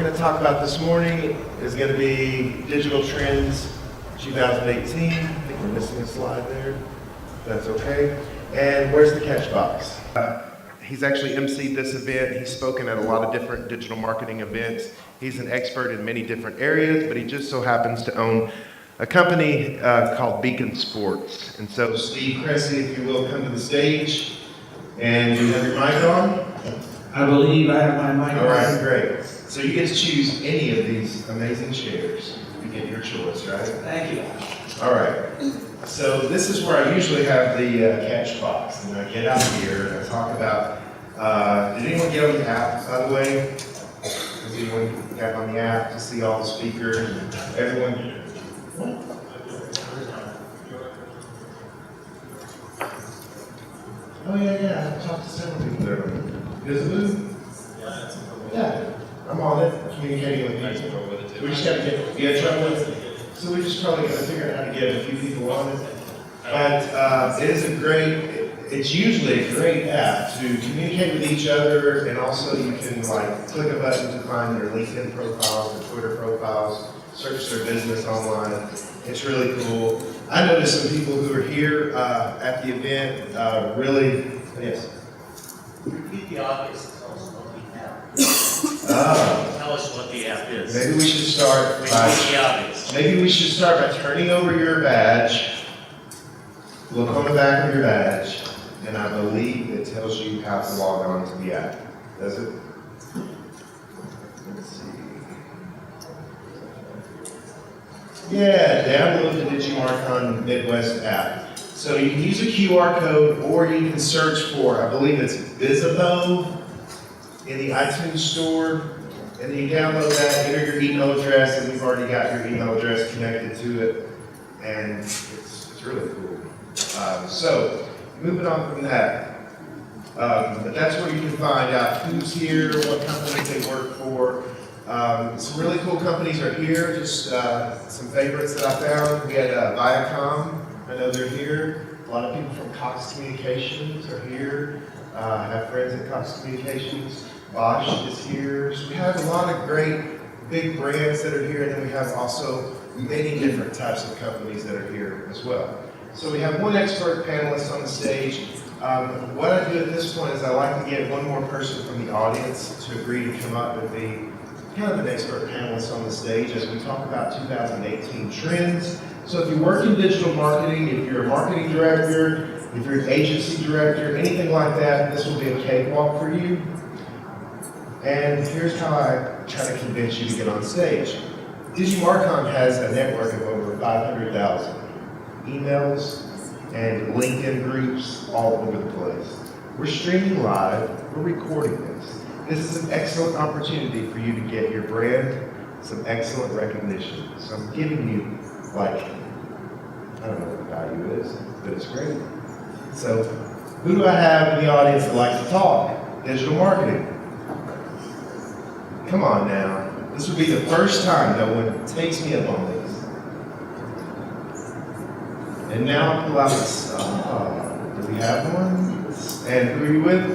going to talk about this morning is going to be Digital Trends 2018. I think we're missing a slide there. That's okay. And where's the catch box? He's actually emceed this event. He's spoken at a lot of different digital marketing events. He's an expert in many different areas, but he just so happens to own a company called Beacon Sports. And so Steve Cressy, if you will, come to the stage. And you have your mic on? I believe I have my mic on. All right, great. So you get to choose any of these amazing chairs. You get your choice, right? Thank you. All right. So this is where I usually have the catch box. And I get out here and I talk about, did anyone get on the app, by the way? Has anyone got on the app to see all the speakers and everyone? Oh yeah, I've talked to several people there. Is it Lou? Yeah, I'm on it, communicating with people. We just gotta get trouble with it. So we just probably gotta figure out how to get a few people on it. But it is it's usually a great app to communicate with each other, and also you can like click a button to find their LinkedIn profiles, their Twitter profiles, search their business online. It's really cool. I noticed some people who are here at the event yes. Repeat the obvious. Tell us what we have. Tell us what the app is. Maybe we should start by turning over your badge. Look on the back of your badge, and I believe it tells you how to log on to the app. Does it? Let's see. Yeah, download the Digimarcon Midwest app. So you can use a QR code, or you can search for, I believe it's Visibo in the iTunes store, and then you download that, enter your email address, and we've already got your email address connected to it, and it's really cool. So moving on from that, but that's where you can find out who's here, what companies they work for. Some really cool companies are here, just some favorites that I found. We had Viacom, I know they're here. A lot of people from Cox Communications are here. I have friends at Cox Communications. Bosch is here. So we have a lot of great big brands that are here, and then we have also many different types of companies that are here as well. So we have one expert panelist on the stage. What I do at this point is I like to get one more person from the audience to agree to come up and be kind of an expert panelist on the stage as we talk about 2018 trends. So if you work in digital marketing, if you're a marketing director, if you're an agency director, anything like that, this will be a cakewalk for you. And here's how I try to convince you to get on stage. Digimarcon has a network of over 500,000 emails and LinkedIn groups all over the place. We're streaming live, we're recording this. This is an excellent opportunity for you to get your brand some excellent recognition. So I'm giving you, like, I don't know what the value is, but it's great. So who do I have in the audience that likes to talk? Digital marketing. Come on now. This would be the first time no one takes me up on this. And now I'll pull out this. Do we have one? And who are you with?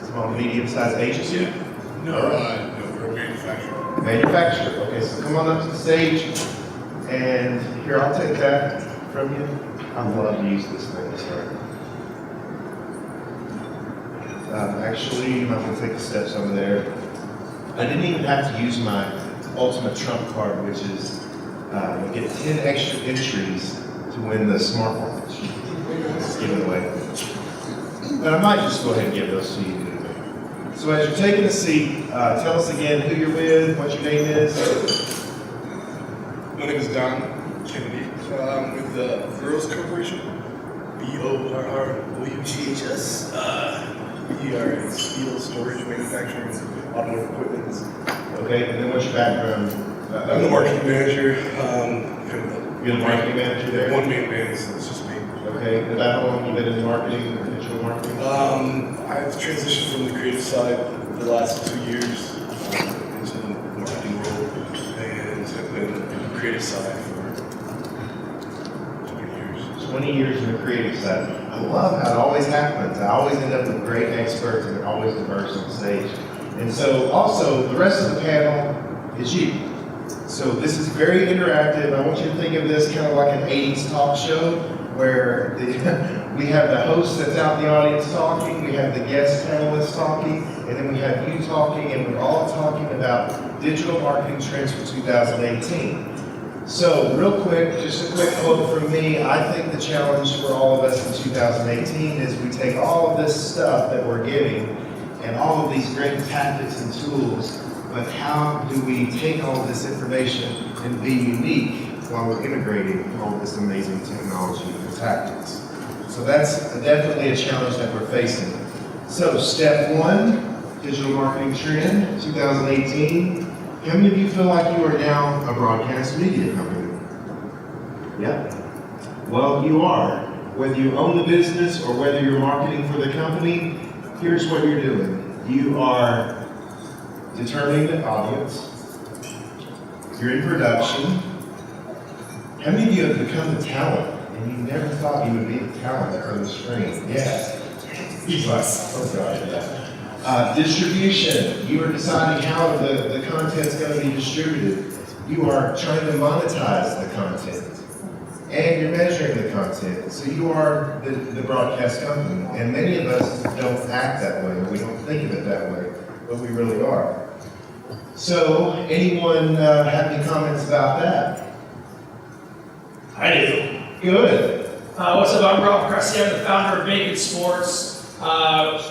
Small, medium-sized agency? No, we're a manufacturer. Manufacturer. Okay, so come on up to the stage. And here, I'll take that from you. I love to use this thing. Sorry. Actually, you might want to take the steps over there. I didn't even have to use my ultimate trump card, which is you get 10 extra entries to win the smartwatch. Just give it away. But I might just go ahead and give those to you anyway. So as you're taking a seat, tell us again who you're with, what your name is. My name is Don Kennedy. I'm with the Burroughs Corporation, BORROUGHS. We are a steel storage manufacturer and automotive equipment. Okay, and then what's your background? I'm the marketing manager. You're the marketing manager there? One main man, so it's just me. Okay, and about how long have you been in marketing or digital marketing? I've transitioned from the creative side the last 2 years into the marketing role, and have been in the creative side for 20 years. 20 years in the creative side. I love how it always happens. I always end up with great experts and they're always diverse on stage. And so also, the rest of the panel is you. So this is very interactive. I want you to think of this kind of like an 80s talk show where we have the host that's out in the audience talking, we have the guest panelists talking, and then we have you talking, and we're all talking about digital marketing trends for 2018. So real quick, just a quick quote from me. I think the challenge for all of us in 2018 is we take all of this stuff that we're getting and all of these great tactics and tools, but how do we take all of this information and be unique while we're integrating all of this amazing technology and tactics? So that's definitely a challenge that we're facing. So step one, digital marketing trend, 2018. How many of you feel like you are now a broadcast media company? Yeah. Well, you are. Whether you own the business or whether you're marketing for the company, here's what you're doing. You are determining the audience. You're in production. How many of you have become the talent and you never thought you would be the talent on the screen? Yes. He's like, oh God, yeah. Distribution. You are deciding how the content's going to be distributed. You are trying to monetize the content. And you're measuring the content. So you are the broadcast company. And many of us don't act that way, or we don't think of it that way, but we really are. So, anyone have any comments about that? I do. Good. What's up? I'm Rob Cressy. I'm the founder of Bacon Sports.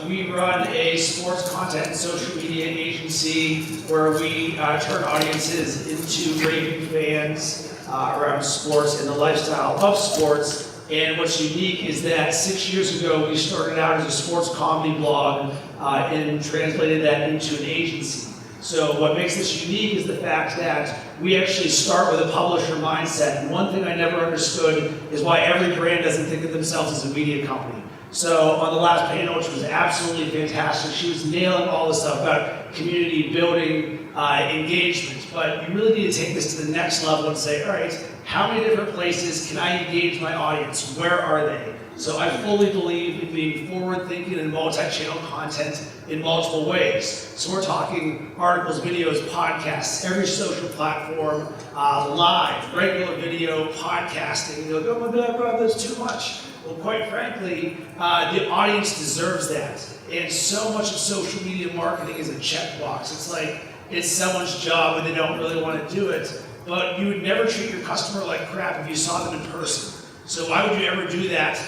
We run a sports content and social media agency where we turn audiences into raving fans around sports and the lifestyle of sports. And what's unique is that 6 years ago, we started out as a sports comedy blog and translated that into an agency. So what makes this unique is the fact that we actually start with a publisher mindset. And one thing I never understood is why every brand doesn't think of themselves as a media company. So on the last panel, which was absolutely fantastic, she was nailing all the stuff about community building, engagement. But you really need to take this to the next level and say, all right, how many different places can I engage my audience? Where are they? So I fully believe in being forward-thinking and multi-channel content in multiple ways. So we're talking articles, videos, podcasts, every social platform, live, regular video, podcasting. You'll go, oh my God, Rob, that's too much. Well, quite frankly, the audience deserves that. And so much of social media marketing is a checkbox. It's like, it's someone's job and they don't really want to do it. But you would never treat your customer like crap if you saw them in person. So why would you ever do that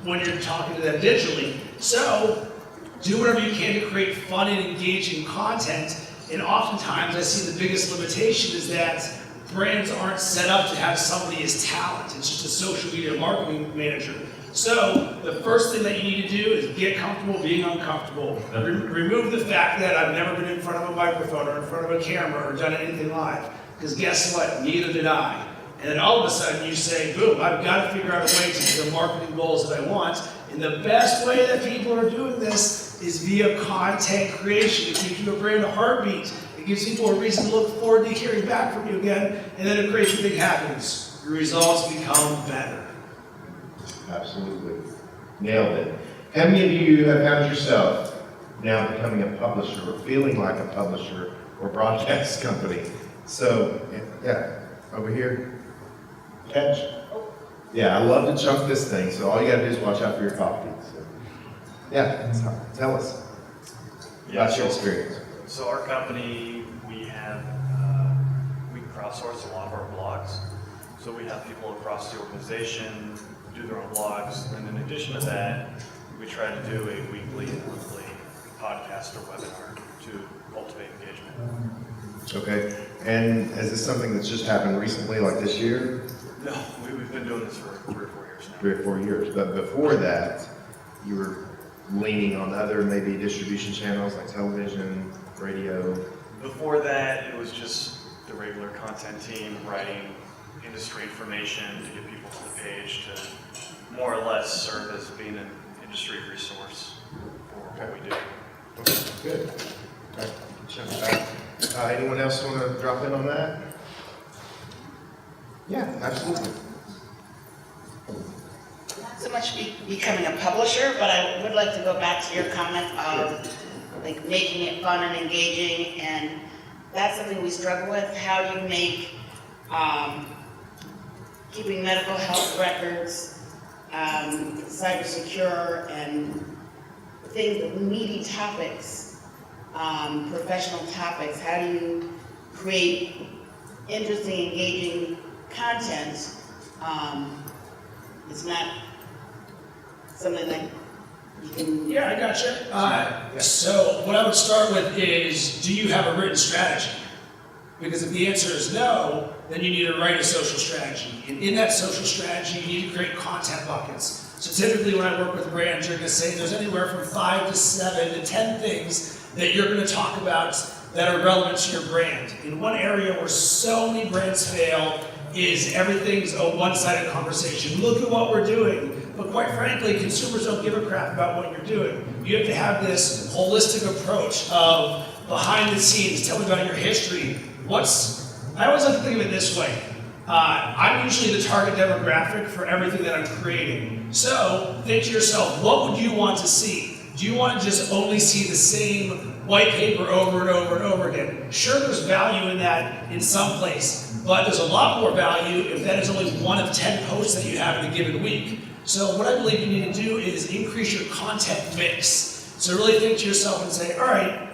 when you're talking to them digitally? So do whatever you can to create fun and engaging content. And oftentimes I see the biggest limitation is that brands aren't set up to have somebody as talent. It's just a social media marketing manager. So the first thing that you need to do is get comfortable being uncomfortable. Remove the fact that I've never been in front of a microphone or in front of a camera or done anything live. Because guess what? Neither did I. And then all of a sudden you say, boom, I've got to figure out a way to get the marketing goals that I want. And the best way that people are doing this is via content creation. It gives you a brand a heartbeat. It gives people a reason to look forward to hearing back from you again. And then a crazy thing happens. Your results become better. Absolutely. Nailed it. How many of you have found yourself now becoming a publisher or feeling like a publisher or broadcast company? So, yeah, over here. Catch. Yeah, I love to chunk this thing, so all you gotta do is watch out for your coffee. So, yeah, tell us about your experience. So our company, we crowdsource a lot of our blogs. So we have people across the organization do their own blogs, and in addition to that, we try to do a weekly and monthly podcast or webinar to cultivate engagement. Okay, and is this something that's just happened recently, like this year? No, we've been doing this for 3 or 4 years now. 3 or 4 years, but before that, you were leaning on other maybe distribution channels like television, radio. Before that, it was just the regular content team writing industry information to get people to the page to more or less serve as being an industry resource for what we do. Okay, good. Okay, check it out. Anyone else want to drop in on that? Yeah, absolutely. Not so much becoming a publisher, but I would like to go back to your comment of like making it fun and engaging, and that's something we struggle with. How do you make keeping medical health records, cyber secure, and things, meaty topics, professional topics, how do you create interesting, engaging content? It's not something that you can. Yeah, I gotcha. So what I would start with is, do you have a written strategy? Because if the answer is no, then you need to write a social strategy. And in that social strategy, you need to create content buckets. So typically when I work with brands, you're gonna say there's anywhere from 5 to 7 to 10 things that you're gonna talk about that are relevant to your brand. In one area where so many brands fail is everything's a one-sided conversation. Look at what we're doing. But quite frankly, consumers don't give a crap about what you're doing. You have to have this holistic approach of behind the scenes, tell me about your history. I always like to think of it this way. I'm usually the target demographic for everything that I'm creating. So think to yourself, what would you want to see? Do you want to just only see the same white paper over and over and over again? Sure, there's value in that in some place, but there's a lot more value if that is only one of 10 posts that you have in a given week. So what I believe you need to do is increase your content mix. So really think to yourself and say, all right,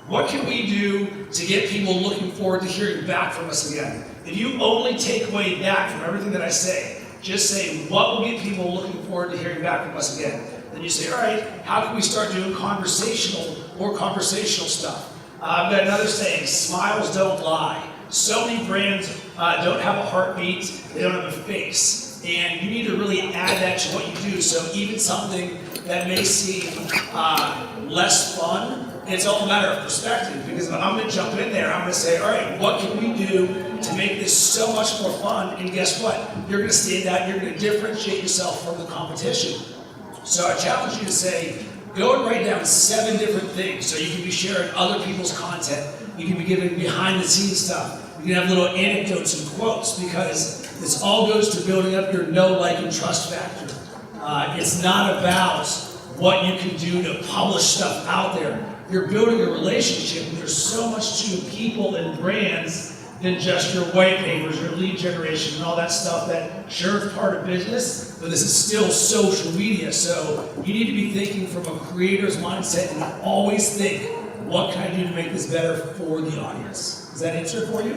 what can we do to get people looking forward to hearing back from us again? If you only take away that from everything that I say, just say what will get people looking forward to hearing back from us again. Then you say, all right, how can we start doing more conversational stuff? I've got another saying, smiles don't lie. So many brands don't have a heartbeat, they don't have a face. And you need to really add that to what you do. So even something that may seem less fun, it's all a matter of perspective, because if I'm gonna jump in there, I'm gonna say, all right, what can we do to make this so much more fun? And guess what? You're gonna stand out, you're gonna differentiate yourself from the competition. So I challenge you to say, go and write down 7 different things so you can be sharing other people's content. You can be giving behind the scenes stuff. You can have little anecdotes and quotes, because this all goes to building up your know, like, and trust factor. It's not about what you can do to publish stuff out there. You're building a relationship, and there's so much to people and brands than just your white papers, your lead generation, and all that stuff that, sure, it's part of business, but this is still social media. So you need to be thinking from a creator's mindset and always think, what can I do to make this better for the audience? Does that answer it for you?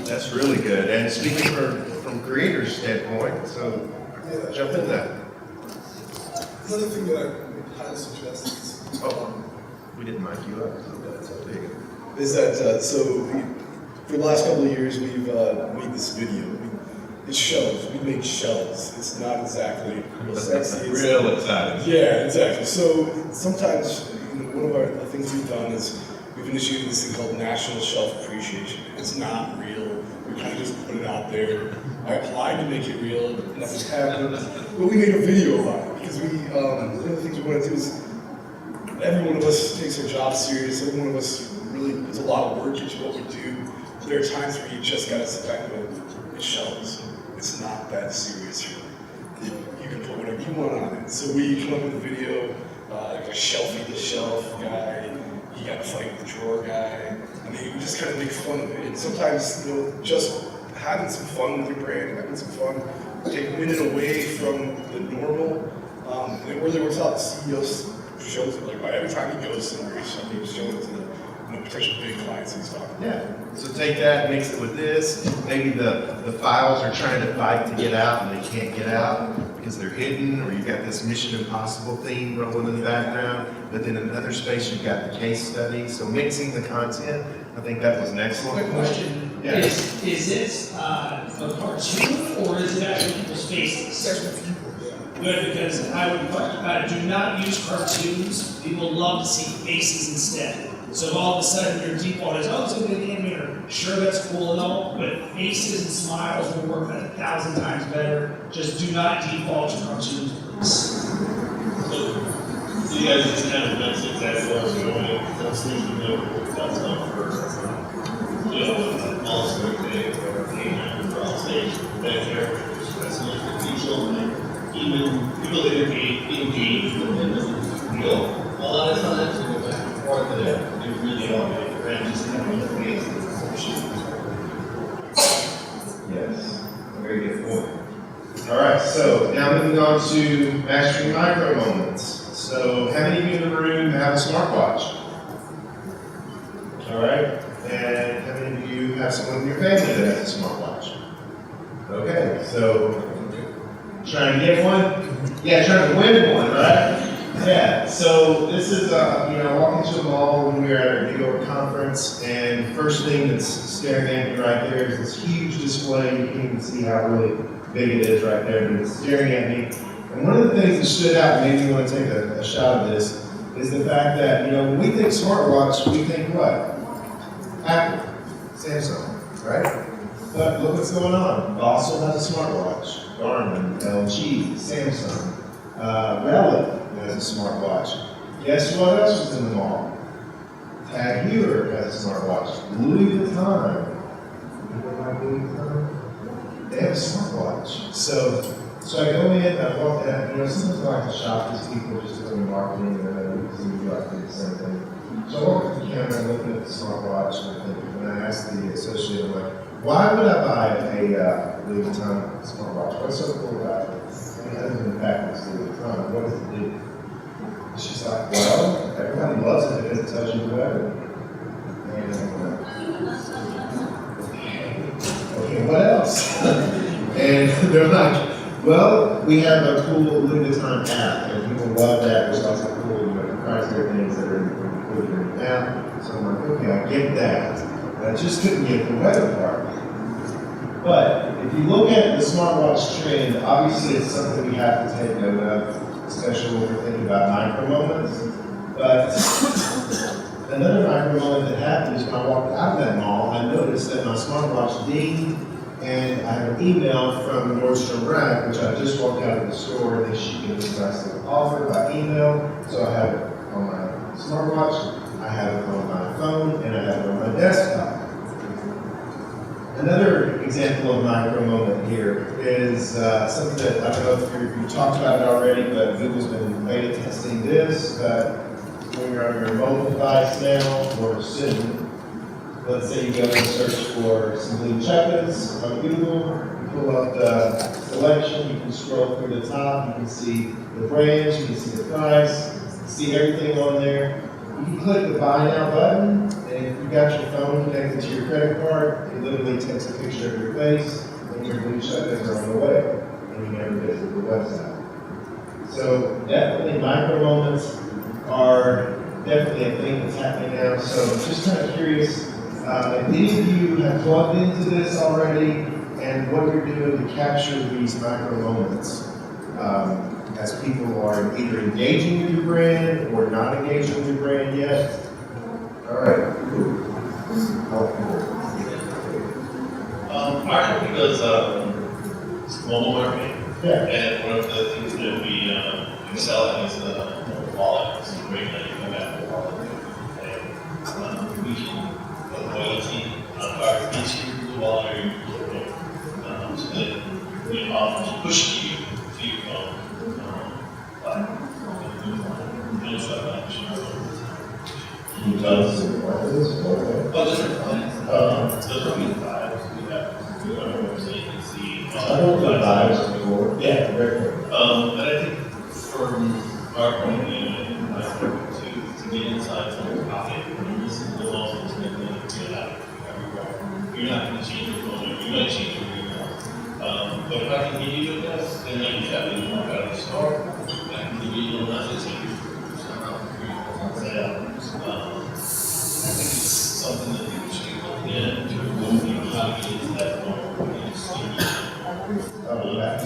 That's really good. And speaking from creator's standpoint, so jump in that. Another thing that I would highly suggest is, We didn't mic you up. is that for the last couple of years we've made this video. It's shells. We make shells. It's not exactly real sexy. It's Real exciting. Yeah, exactly. So sometimes one of the things we've done is we've initiated this thing called National Shelf Appreciation. It's not real. We kind of just put it out there. I applied to make it real, but nothing happened. But we made a video about it because one of the things we want to do is every one of us takes our job serious. Every one of us really puts a lot of work into what we do. There are times where you just gotta sit back and go, it shells. It's not that serious, really. You can put whatever you want on it. So we come up with a video, like a shelfie the shelf guy. He got a fight with the drawer guy. I mean, we just kind of make fun of it. And sometimes, just having some fun with your brand, having some fun, take a minute away from the normal. And it really works out. The CEO shows it, like every time he goes somewhere, he's showing it to the potential big clients he's talking to. Yeah. So take that, mix it with this. Maybe the files are trying to fight to get out and they can't get out because they're hidden, or you've got this Mission Impossible theme rolling in the background. But then in another space, you've got the case study. So mixing the content, I think that was an excellent. Quick question, Yeah. is this a cartoon, or is it actually people's faces? Good, because I would do not use cartoons. People love to see faces instead. So if all of a sudden your default is, oh, it's going to be an animator. Sure, that's cool and all, but faces and smiles will work 1,000 times better. Just do not default to cartoons, please. So you guys just kind of mentioned exactly what I was going in. I was thinking of that's not for also they canine for all stage that characters. That's not the children. even people that engage with them doesn't feel a lot of times, and go back and forth, but they really are, right? Just having the face Yes, very good point. All right, so now moving on to mastering micro moments. So how many of you in the room have a smartwatch? All right, and how many of you have someone in your family that has a smartwatch? Okay, so trying to get one? Yeah, trying to win one, right? Yeah, so this is, walking to a mall when we were at a New York conference, and first thing that's staring at me right there is this huge display. You can even see how really big it is right there, but it's staring at me. And one of the things that stood out and made me want to take a shot of this is the fact that, when we think smartwatch, we think what? Apple, Samsung, right? But look what's going on. Fossil has a smartwatch. Garmin, LG, Samsung, Relic has a smartwatch. Guess what else was in the mall? Tag Heuer has a smartwatch. Louis Vuitton. People like Louis Vuitton? They have a smartwatch. So I go in, I walk in, sometimes I like to shop these people just doing marketing, and then we like to do the same thing. So I walk up to the counter, I'm looking at the smartwatch, and I'm thinking, and I ask the associate, I'm like, why would I buy a Louis Vuitton smartwatch? What's so cool about it? And other than the fact it's Louis Vuitton, what does it do? And she's like, well, everybody loves it because it tells you the weather. And okay, what else? And they're like, well, we have a cool Louis Vuitton app, and people love that. There's lots of cool proprietary things that are included in the app. So I'm like, okay, I get that. I just couldn't get the weather part. But if you look at the smartwatch trend, obviously it's something we have to take note of, especially when we're thinking about micro moments. But another micro moment that happened is when I walked out of that mall, I noticed that my smartwatch dinged, and I have an email from Nordstrom Rack, which I just walked out of the store, and they shipped me this nice little offer by email. So I have it on my smartwatch, I have it on my phone, and I have it on my desktop. Another example of micro moment here is something that I don't know if you talked about it already, but Google's been beta testing this. But when you're on your mobile device now, or soon, let's say you go and search for some blue checkers on Google, you pull up the selection, you can scroll through the top, you can see the brands, you can see the price, you can see everything on there. You can click the buy now button, and if you've got your phone connected to your credit card, it literally takes a picture of your face, and your blue checkers are on the way, and you never visit the website. So definitely micro moments are definitely a thing that's happening now. So just kind of curious, if any of you have plugged into this already, and what you're doing to capture these micro moments as people are either engaging with your brand or not engaging with your brand yet. All right. Our company does mobile marketing, Yeah. and one of the things that we sell is the wallet. It's a great way to come back to the wallet. And we can put loyalty on our each wallet or your so that we offer push you to your phone. Can you tell us what it is? Oh, different plans. Those are the vibes we have. We go on our website, you can see. I don't know vibes before. Yeah, very good. But I think from our point of view, and my point of view, to get inside someone's pocket, this is the most important thing to get out everywhere. You're not going to change your phone, you might change your email. But if I can give you the best, then like you said, when you walk out of the store, I can give you a little message and you I think it's something that people should be looking at to remove how to get into that phone. Oh, yeah.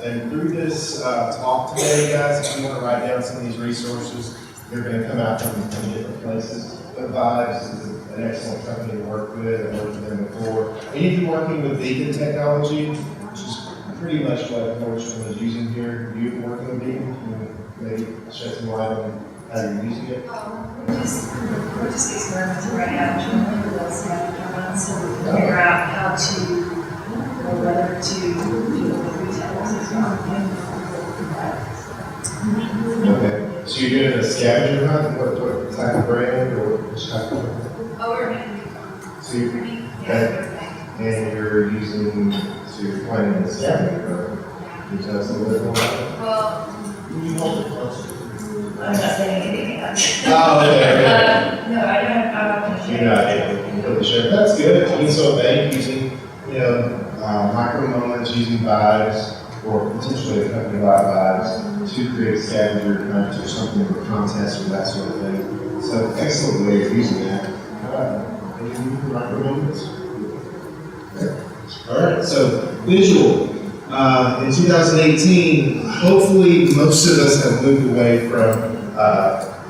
And through this talk today, guys, if you want to write down some of these resources, they're going to come out from different places. But Vibes is an excellent company to work with. I've worked with them before. Any of you working with vegan technology, pretty much what Nordstrom is using here. You working with Beacon? Can you maybe shed some light on how you're using it? We're just experimenting right now, trying to look at scavenger hunts so we can figure out how to, or whether to do it with retailers as well. Okay. So you're doing a scavenger hunt? What type of brand or which type of? Oh, we're making it. So you, and you're using to find in the scavenger hunt. Can you tell us a little bit more about it? Well, Can you hold it closer? I'm not saying anything about it. Oh, okay. No, I don't, I'm not gonna You're share. not able to completely share. That's good. I mean, so a bank using, micro moments, using vibes, or potentially a company like vibes to create scavenger hunts or something or contests or that sort of thing. So excellent way of using that. Any micro moments? Okay. All right. So visual. In 2018, hopefully most of us have moved away from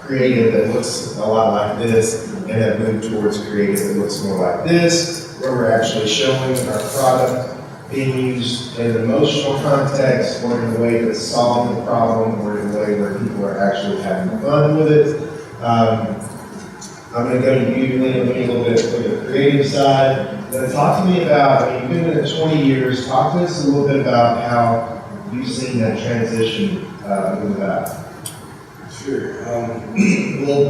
creative that looks a lot like this and have moved towards creative that looks more like this, where we're actually showing our product being used in an emotional context or in a way that's solving the problem or in a way where people are actually having fun with it. I'm going to go to you, Lynn, a little bit for the creative side. Talk to me about, you've been in it 20 years, talk to us a little bit about how you've seen that transition move about. Sure. Well,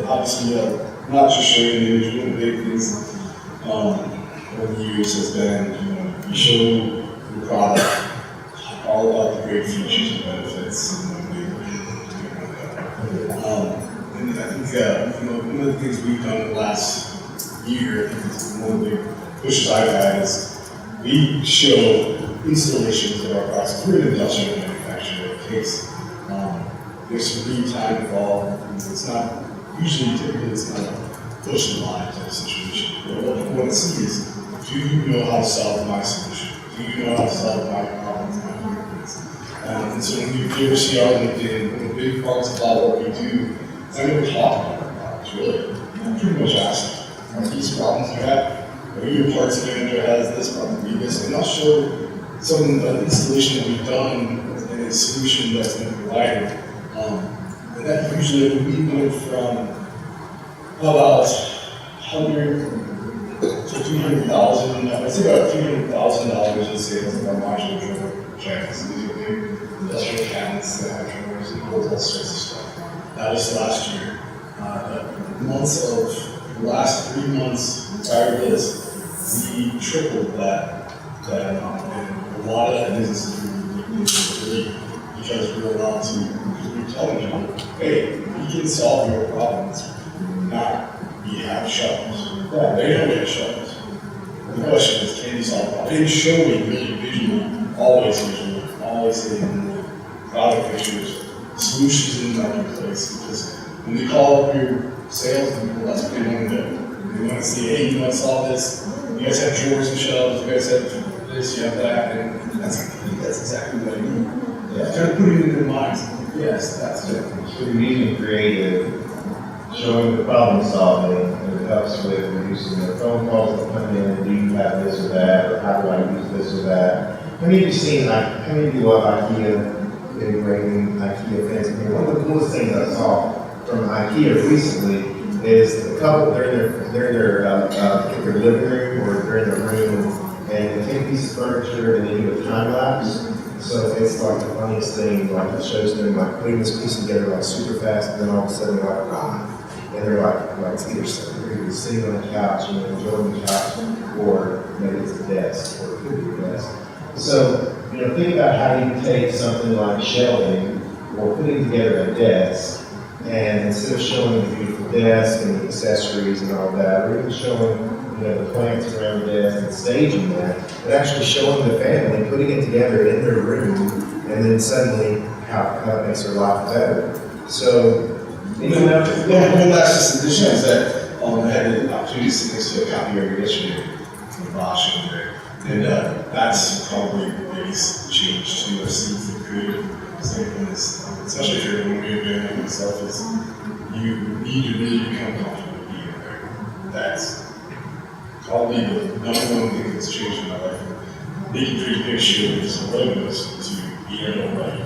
obviously, not just showing the image, one of the big things over the years has been, you show the product, all about the great features and benefits, and I think, one of the things we've done in the last year, I think it's one of the pushes I've had is we show installations of our products. We're an industrial manufacturer case. There's some lead time involved. It's not, typically it's not a push and line type situation. But what I want to see is, do you know how to solve my solution? Do you know how to solve my problems, my needs? And so when you ever see our LinkedIn, one of the big parts about what we do is I never talk about our products, really. I pretty much ask, are these problems you have? Or your parts manager has this problem, do this, and I'll show some installation that we've done and a solution that's been provided. And that usually we went from about 100 to 200,000. I'd say about $300,000 in sales of our modular driller cabinets. These are big industrial cabinets that have drillers and all sorts of stuff. That was last year. The last 3 months prior to this, we tripled that amount. And a lot of that business is really because we're allowed to, we're telling people, hey, we can solve your problems, not we have shovels. Yeah, they know we have shovels. The question is, can you solve problems? And showing really visually, always saying product pictures, solutions in the marketplace, because when we call up your sales people, that's what they want to do. They want to see, hey, you want to solve this? You guys have drawers and shelves, you guys have this, you have that, and that's exactly what I need. Yeah, kind of putting it in their minds. Yes, that's it. So you're using creative, showing the problem solving, and it helps with reducing the phone calls that come in, do you have this or that, or how do I use this or that? How many of you seen, how many of you love IKEA, integrating IKEA fans in here? One of the coolest things I saw from IKEA recently is the couple, they're in their living room or they're in their room, and they take a piece of furniture and they do a time lapse. So it's like the funniest thing, like it shows them like putting this piece together like super fast, and then all of a sudden they're like, and they're like it's either sitting on the couch and enjoying the couch, or maybe it's a desk, or it could be a desk. So, think about how you take something like shelving or putting together a desk, and instead of showing the beautiful desk and the accessories and all that, or even showing the plants around the desk and staging that, but actually showing the family, putting it together in their room, and then suddenly how it makes their life better. So, One last just addition is that I had the opportunity to sit next to a copyright yesterday from Bosch over there. And that's probably the biggest change to a scene for creative standpoint, especially if you're a movie doing it yourself, is you need to really become comfortable being there. That's probably the number one thing that's changed in my life. big picture is a willingness to be in the right.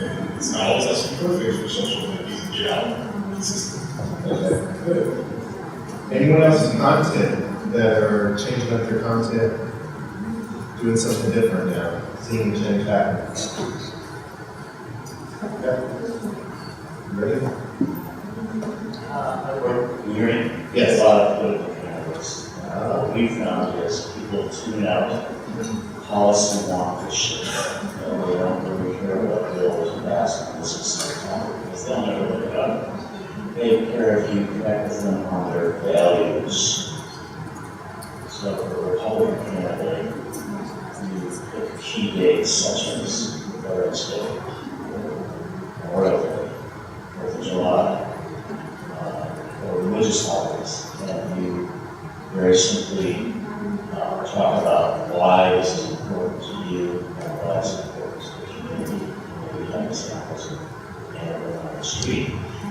And it's not always asking perfect for social media to get out consistent. Okay, good. Anyone else's content that are changing up their content, doing something different now, seeing the change happen? Okay. Ready? I work in hearing. Yes. A lot of political candidates. What we found is people tune out policy wonkish. They don't really care what bills are passed on this specific topic because they'll never look it up. They care if you connect with them on their values. So for a Republican candidate, you pick key dates such as Veterans Day, Memorial Day, 4th of July, or religious holidays, and you very simply talk about why this is important to you and why it's important to the community. Maybe have examples of and on the street.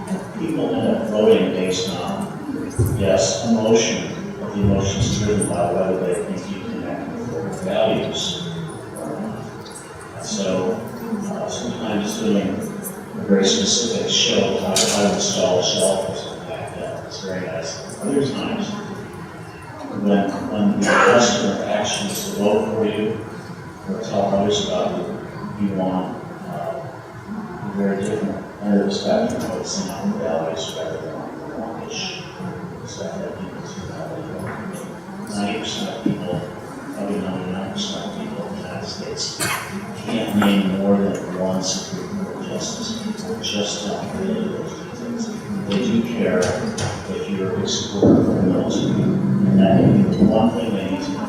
And people end up voting based on, yes, emotion, but the emotion is driven by whether they think you connect with their values or not. And so sometimes doing a very specific show, how to install a shelf or something like that, it's very nice. Other times, when the customer actually is to vote for you or tell others about you, you want a very different end of the spectrum, focusing on the values rather than on the wonkish. So that people tune out. 90% of people, probably 99% of people in the United States can't name more than one Supreme Court justice. People just don't really those details. They do care if you're a big supporter of the military, and that may be the one thing they need to know.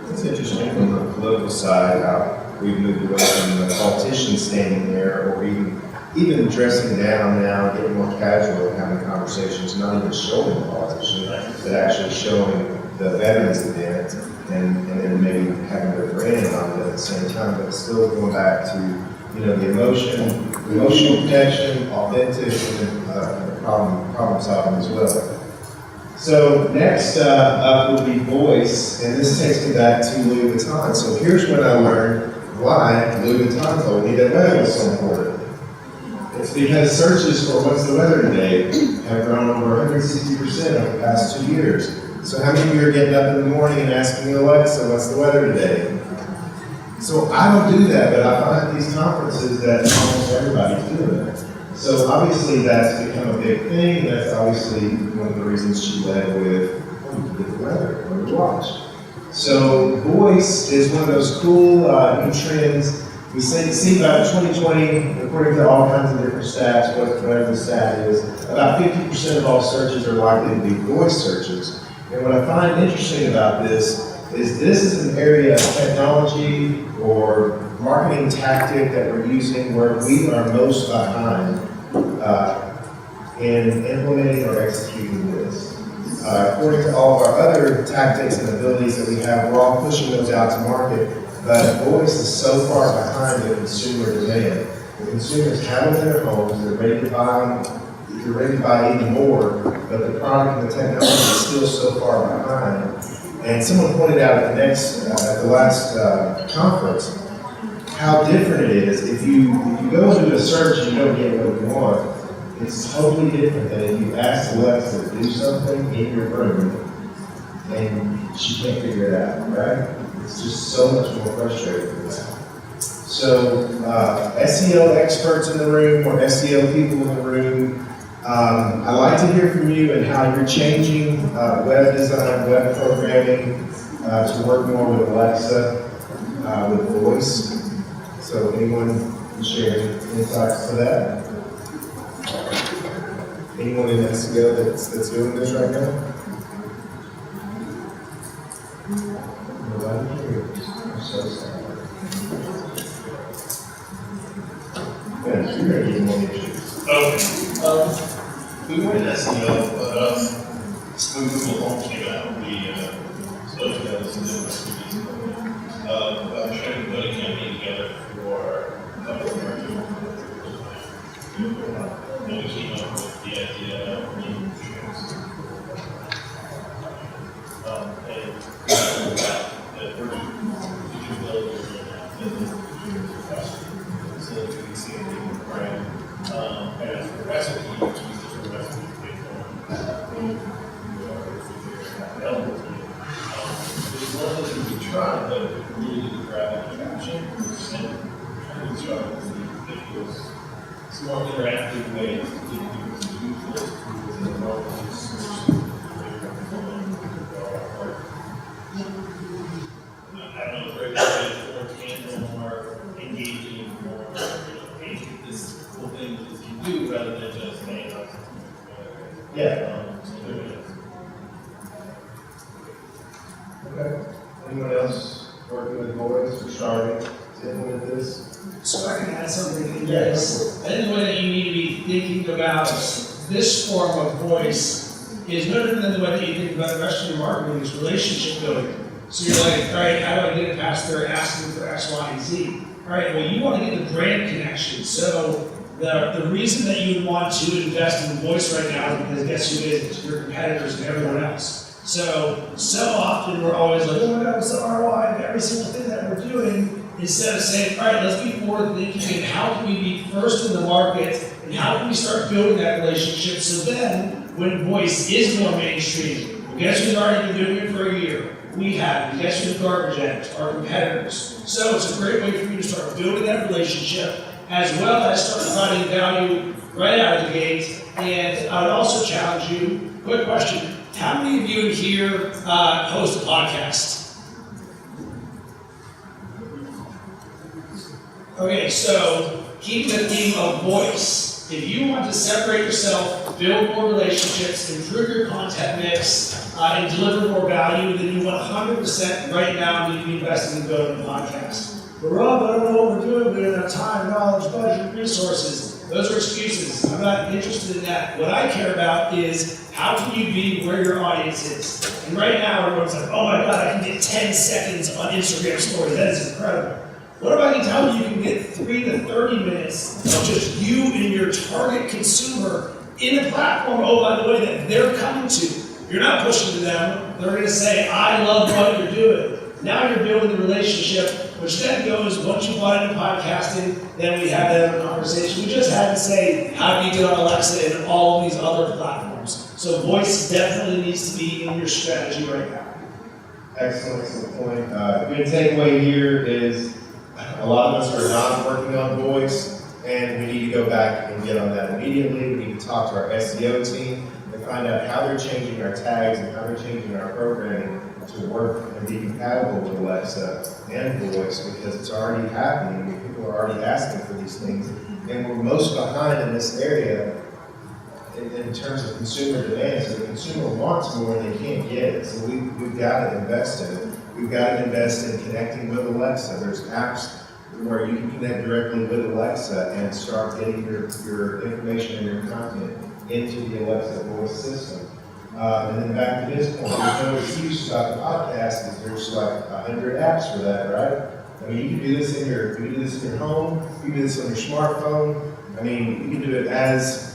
It's interesting from the political side how we've moved away from the politicians standing there or even dressing down now, getting more casual and having conversations, not even showing the politician, but actually showing the veterans event and then maybe having their brand on it at the same time, but still going back to, the emotional connection, authentic, and problem solving as well. So next up will be voice, and this takes me back to Louis Vuitton. So here's when I learned why Louis Vuitton told me that weather was so important. It's because searches for what's the weather today have grown over 160% over the past 2 years. So how many of you are getting up in the morning and asking Alexa, what's the weather today? So I don't do that, but I find at these conferences that almost everybody's doing it. So obviously that's become a big thing, and that's obviously one of the reasons she led with, you can get the weather on your watch. So voice is one of those cool new trends. We see about 2020, according to all kinds of different stats, whatever the stat is, about 50% of all searches are likely to be voice searches. And what I find interesting about this is an area of technology or marketing tactic that we're using where we are most behind in implementing or executing this. According to all of our other tactics and abilities that we have, we're all pushing those out to market, but voice is so far behind the consumer demand. The consumers have them in their homes, they're ready to buy them, they're ready to buy even more, but the product and the technology is still so far behind. And someone pointed out at the last conference, how different it is. If you go and do a search and you don't get what you want, it's totally different than if you ask Alexa to do something in your room and she can't figure it out, right? It's just so much more frustrating than that. So SEO experts in the room or SEO people in the room, I'd like to hear from you and how you're changing web design, web programming to work more with Alexa, with voice. So anyone can share insights to that? Anyone in SEO that's doing this right now? Nobody here. I'm so sorry. Yeah, you're gonna get more issues. Okay. We were in SEO, but when Google Home came out, we spoke together some different cities. I was trying to put a campaign together for a couple of marketing. And we came up with the idea of being trans. And has a recipe, you choose different recipes based on available to you. It's one of the things we try, but if we really need to grab that traction, trying to try to see if there's some more interactive ways to get people to use those tools and develop those solutions. I don't know, it's very good, more tangible, more engaging, more, hey, this cool thing that this can do rather than just, hey, Yeah. so there it is. Okay. Anyone else working with boys or starting to implement this? So I can add something in this. I think the way that you need to be thinking about this form of voice is no different than the way that you think about the rest of your marketing is relationship building. So you're like, all right, how do I get it past their asking for X, Y, and Z? All right, well, you want to get the brand connection. So the reason that you would want to invest in voice right now is because guess who is? It's your competitors and everyone else. So often we're always like, oh my God, what's the ROI of every single thing that we're doing? Instead of saying, all right, let's be forward thinking and how can we be first in the market and how can we start building that relationship so then when voice is more mainstream, well, guess who's already been doing it for a year? We have. Guess who's garbage at it? Our competitors. So it's a great way for you to start building that relationship as well as start providing value right out of the gate. And I would also challenge you, quick question, how many of you in here host a podcast? Okay, so keep the theme of voice. If you want to separate yourself, build more relationships, improve your content mix, and deliver more value, then you 100% right now need to be investing in building a podcast. But Rob, I don't know what we're doing. We don't have time, knowledge, budget, resources. Those are excuses. I'm not interested in that. What I care about is how can you be where your audience is? And right now, everyone's like, oh my God, I can get 10 seconds on Instagram stories. That is incredible. What if I can tell you can get 3 to 30 minutes of just you and your target consumer in a platform, oh, by the way, that they're coming to. You're not pushing to them. They're going to say, I love what you're doing. Now you're building the relationship, which then goes, once you bought into podcasting, then we have that other conversation. We just had to say, how do you get on Alexa and all of these other platforms? So voice definitely needs to be in your strategy right now. Excellent point. Good takeaway here is a lot of us are not working on voice, and we need to go back and get on that immediately. We need to talk to our SEO team and find out how they're changing our tags and how they're changing our programming to work and be compatible with Alexa and voice, because it's already happening. People are already asking for these things, and we're most behind in this area in terms of consumer demand. So the consumer wants more and they can't get it. So we've got to invest in it. We've got to invest in connecting with Alexa. There's apps where you can connect directly with Alexa and start getting your information and your content into the Alexa voice system. And then back to this point, there's no excuse about the podcast because there's like 100 apps for that, right? I mean, you can do this in your home, you can do this on your smartphone. I mean, you can do it as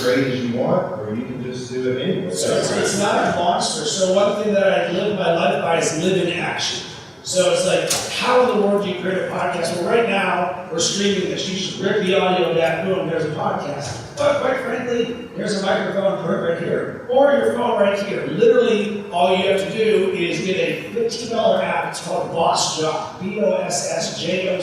great as you want, or you can just do it anyway. So it's not a monster. So one thing that I live my life by is live in action. So it's like, how in the world do you create a podcast? Well, right now, we're streaming this. You just rip the audio down, boom, there's a podcast. But quite frankly, there's a microphone put right here, or your phone right here. Literally, all you have to do is get a $15 app. It's called Boss Jock, BOSSJOCK.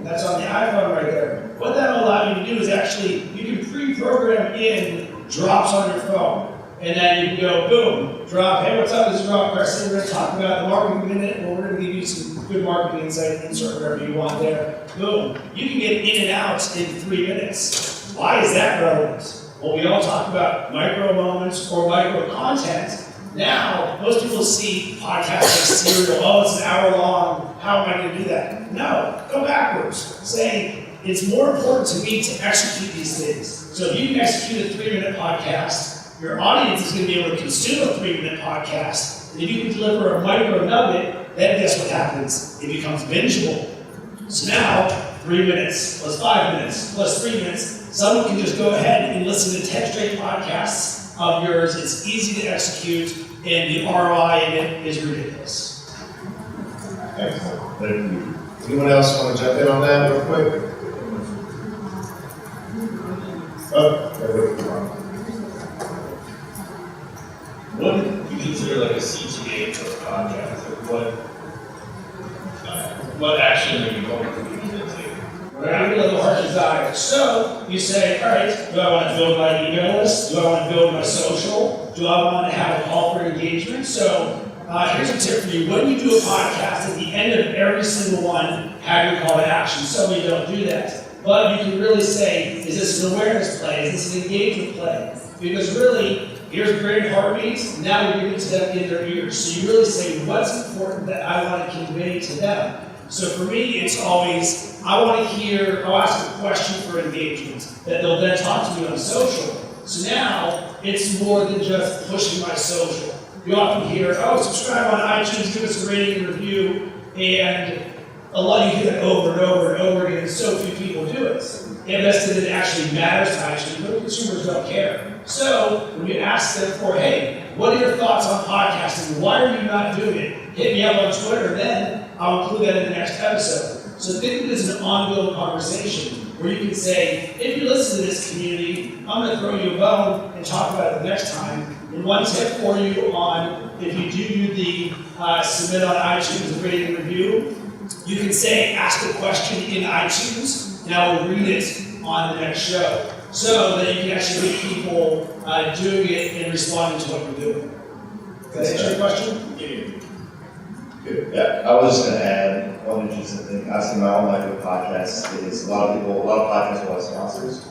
That's on the iPhone right there. What that will allow you to do is actually, you can pre-program in drops on your phone. And then you can go, boom, drop, hey, what's up, this is Rob Preston. We're going to talk about the marketing minute, and we're going to give you some good marketing insight, insert whatever you want there. Boom. You can get in and out in 3 minutes. Why is that relevant? Well, we all talk about micro moments or micro content. Now, most people see podcasts like serial. Oh, it's an hour long. How am I going to do that? No, go backwards. Say, it's more important to me to execute these things. So if you can execute a 3-minute podcast, your audience is going to be able to consume a 3-minute podcast. And if you can deliver a micro nugget, then guess what happens? It becomes bingeable. So now, 3 minutes, plus 5 minutes, plus 3 minutes, someone can just go ahead and listen to 10 straight podcasts of yours. It's easy to execute, and the ROI in it is ridiculous. Excellent. Thank you. Anyone else want to jump in on that real quick? desire. So you say, all right, do I want to build my email list? Do I want to build my social? Do I want to have a call for engagement? So here's a tip for you. When you do a podcast, at the end of every single one, have your call to action. So we don't do that. But you can really say, is this an awareness play? Is this an engagement play? Because really, here's brand heartbeats, now you're giving it to them in their ears. So you really say, what's important that I want to convey to them? So for me, it's always, I'll ask a question for engagement that they'll then talk to me on social. So now, it's more than just pushing my social. You often hear, oh, subscribe on iTunes, give us a rating and review, and a lot you hear that over and over and over again, and so few people do it. Unless it actually matters to iTunes, but consumers don't care. So when you ask them for, hey, what are your thoughts on podcasting? Why are you not doing it? Hit me up on Twitter, and then I'll include that in the next episode. So think of it as an ongoing conversation where you can say, if you listen to this community, I'm going to throw you a bone and talk about it the next time. And one tip for you on, if you do the submit on iTunes a rating and review, you can say, ask a question in iTunes, and I will read it on the next show. So that you can actually get people doing it and responding to what you're doing. Does that answer your question? Good. Yeah, I was just going to add one interesting thing. I see my own life with podcasts is a lot of podcasts will have sponsors,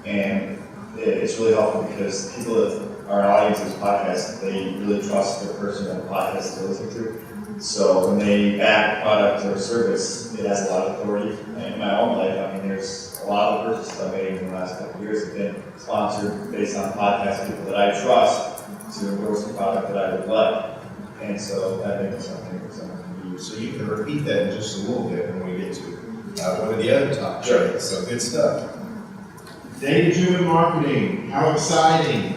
and it's really helpful because people that are audiences of podcasts, they really trust the person on the podcast they're listening to. So when they back a product or service, it has a lot of authority. In my own life, I mean, there's a lot of purchases I've made in the last couple of years have been sponsored based on podcast people that I trust to endorse a product that I would like. And so that makes something for someone to use. So you can repeat that in just a little bit when we get to one of the other topics. Sure. So good stuff. Data-driven marketing, how exciting.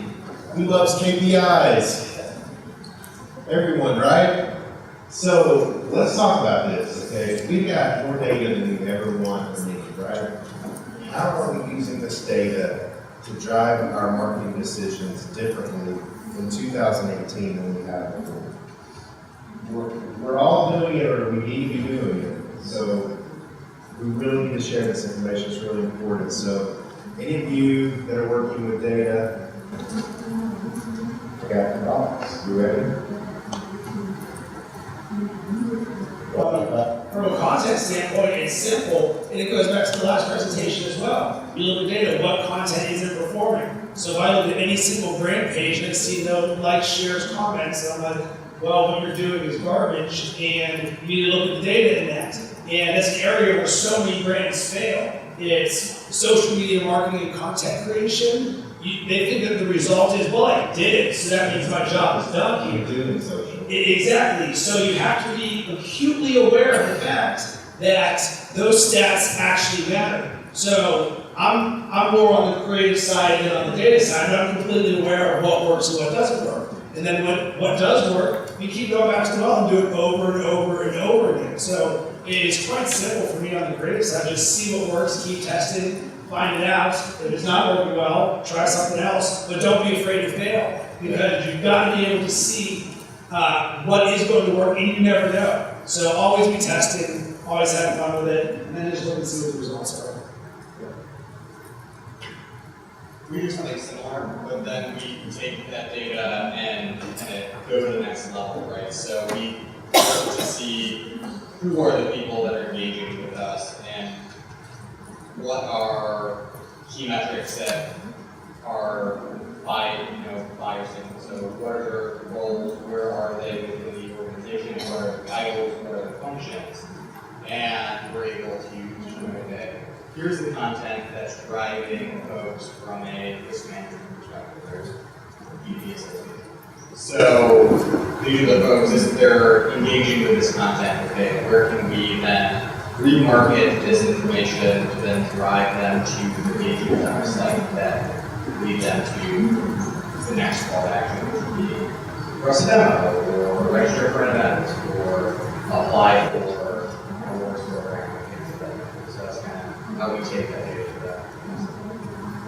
Who loves KPIs? Everyone, right? So let's talk about this, okay? We've got more data than we ever want or need, right? How are we using this data to drive our marketing decisions differently in 2018 than we have before? We're all doing it, or we need to be doing it. So we really need to share this information. It's really important. So any of you that are working with data, I got the box. You ready? From a content standpoint, it's simple, and it goes back to the last presentation as well. You look at data, what content isn't performing? So if I look at any single brand page and I see no likes, shares, comments, I'm like, well, what you're doing is garbage, and you need to look at the data in that. And that's an area where so many brands fail. It's social media marketing and content creation. They think that the result is, well, I did it, so that means my job is done here. You're doing social. Exactly. So you have to be acutely aware of the fact that those stats actually matter. So I'm more on the creative side than on the data side, but I'm completely aware of what works and what doesn't work. And then what does work, you keep going back to the well and do it over and over and over again. So it is quite simple for me on the creative side. Just see what works, keep testing, find it out. If it's not working well, try something else, but don't be afraid to fail, because you've got to be able to see what is going to work, and you never know. So always be testing, always having fun with it, and then just look and see what the results are. We do something similar, but then we take that data and go to the next level, right? So we look to see who are the people that are engaging with us and what are key metrics that are by your signal. So what are their roles, where are they within the organization, what are the titles, what are the functions, and we're able to determine, okay, here's the content that's driving folks from a risk management perspective. There's BD associated. So these are the folks, if they're engaging with this content, okay, where can we then remarket this information to then drive them to engage with our site that lead them to the next call to action, which would be press a demo, or register for an event, or apply for awards program, things like that. So that's kind of how we take that data to that.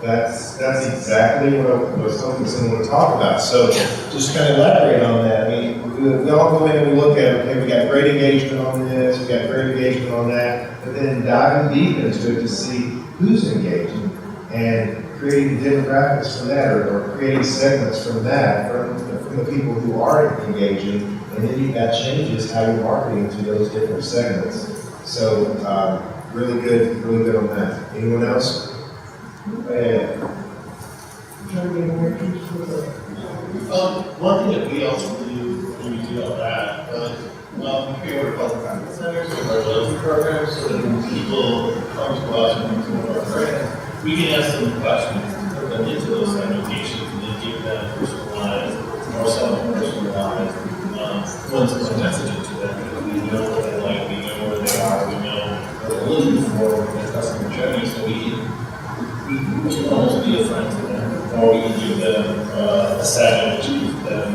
That's exactly what I was hoping someone would talk about. So just kind of elaborate on that. I mean, we all go in and we look at, okay, we got great engagement on this, we got great engagement on that, but then diving deep into it to see who's engaging and creating demographics from that, or creating segments from that, from the people who aren't engaging, and then you've got changes how you're marketing to those different segments. So really good on that. Anyone else? One thing that we also do when we do all that, we pre-order public contact centers with our loyalty programs, so that when people come to us and come to our brand, we can ask them questions, put them into those applications, and then give them personalized, or some personalized, one-to-one messaging to them, because we know what they like, we know where they are, we know what they're looking for in their customer journey, so we can almost be a friend to them. Or we can give them a sandwich, give them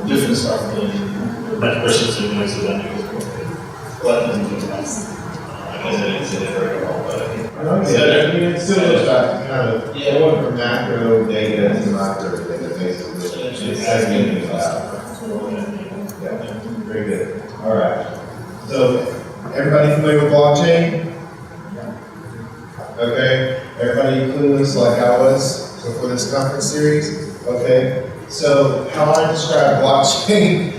different stuff than that person's doing, so then you can let them do that. I guess I didn't say that very well, but I think. I mean, it still goes back to kind of going from macro data to micro data, basically. It's segmenting it out. Yeah, very good. All right. So, everybody familiar with blockchain? Okay. Everybody clueless like I was? So for this conference series, okay, so how I describe blockchain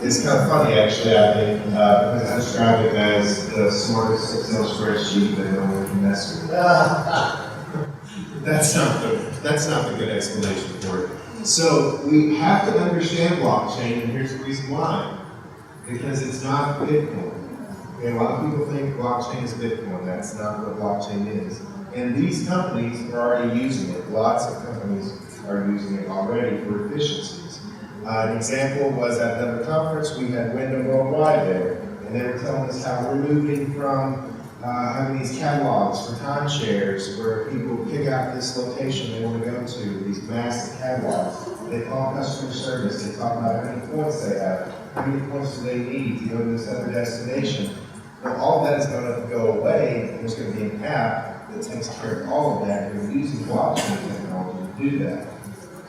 is kind of funny actually, I think, because I describe it as the smartest Excel spreadsheet that no one can mess with. That's not the good explanation for it. So we have to understand blockchain, and here's the reason why. Because it's not Bitcoin. Okay, a lot of people think blockchain is Bitcoin. That's not what blockchain is. And these companies are already using it. Lots of companies are using it already for efficiencies. An example was at another conference, we had Wyndham Worldwide there, and they were telling us how we're moving from having these catalogs for timeshares where people pick out this location they want to go to, these massive catalogs. They call customer service, they talk about how many points they have, how many points do they need to go to this other destination. Well, all that is going to go away, and there's going to be an app that takes care of all of that, and we're using blockchain technology to do that.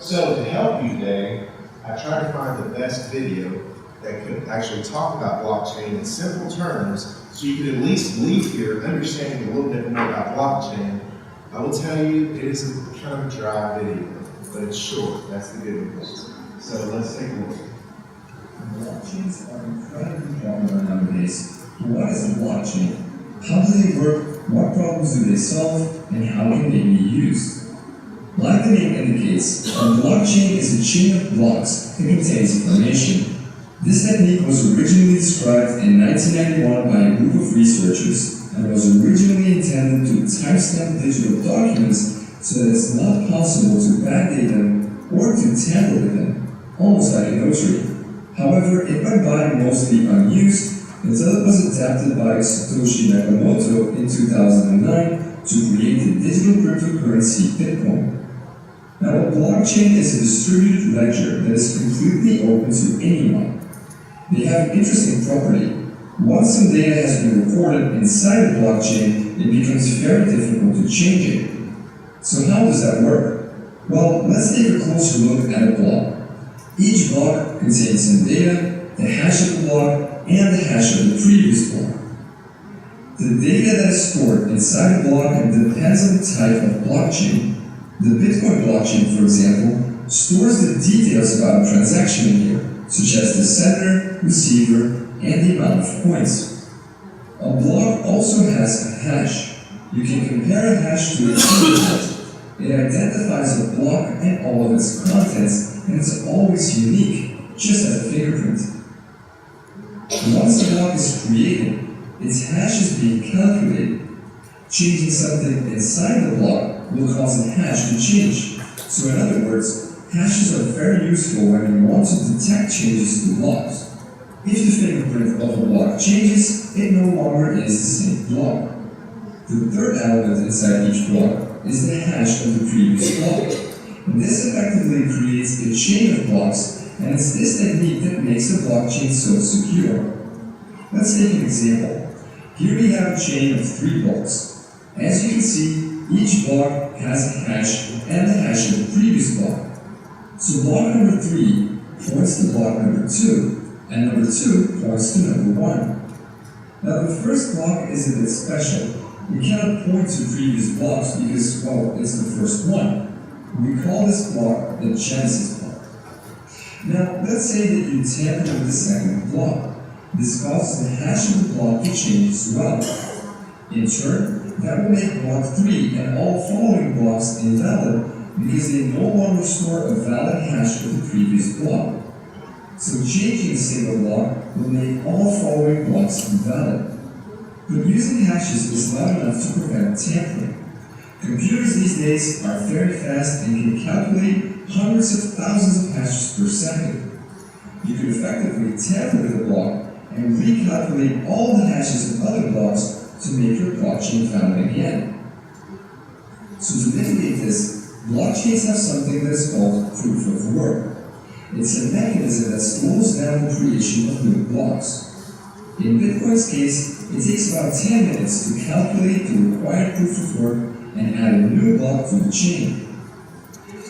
So to help you today, I tried to find the best video that could actually talk about blockchain in simple terms, so you could at least leave here understanding a little bit more about blockchain. I will tell you, it is a kind of dry video, but it's short. That's the good news. So let's take a look. Blockchains are incredibly popular nowadays. What is a blockchain? How do they work? What problems do they solve? And how can they be used? Like the name indicates, a blockchain is a chain of blocks that contains information. This technique was originally described in 1991 by a group of researchers and was originally intended to timestamp digital documents so that it's not possible to backdate them or to tamper with them, almost like a notary. However, it went by mostly unused until it was adapted by Satoshi Nakamoto in 2009 to create the digital cryptocurrency Bitcoin. Now, a blockchain is a distributed ledger that is completely open to anyone. They have an interesting property. Once some data has been recorded inside the blockchain, it becomes very difficult to change it. So how does that work? Well, let's take a closer look at a block. Each block contains some data, the hash of the block, and the hash of the previous block. The data that is stored inside a block depends on the type of blockchain. The Bitcoin blockchain, for example, stores the details about a transaction in here, such as the sender, receiver, and the amount of coins. A block also has a hash. You can compare a hash to a fingerprint. It identifies a block and all of its contents, and it's always unique, just as a fingerprint. Once the block is created, its hash is being calculated. Changing something inside the block will cause the hash to change. So in other words, hashes are very useful when you want to detect changes to blocks. If the fingerprint of a block changes, it no longer is the same block. The third element inside each block is the hash of the previous block. And this effectively creates a chain of blocks, and it's this technique that makes the blockchain so secure. Let's take an example. Here we have a chain of 3 blocks. As you can see, each block has a hash and the hash of the previous block. So block number 3 points to block number 2, and number 2 points to number 1. Now the first block is a bit special. We cannot point to previous blocks because, well, it's the first one. We call this block the Genesis block. Now, let's say that you tamper with the second block. This causes the hash of the block to change as well. In turn, that will make block 3 and all following blocks invalid because they no longer store a valid hash of the previous block. So changing a single block will make all following blocks invalid. But using hashes is not enough to prevent tampering. Computers these days are very fast and can calculate hundreds of thousands of hashes per second. You can effectively tamper with a block and recalculate all the hashes of other blocks to make your blockchain valid again. So to mitigate this, blockchains have something that is called proof of work. It's a mechanism that slows down the creation of new blocks. In Bitcoin's case, it takes about 10 minutes to calculate the required proof of work and add a new block to the chain.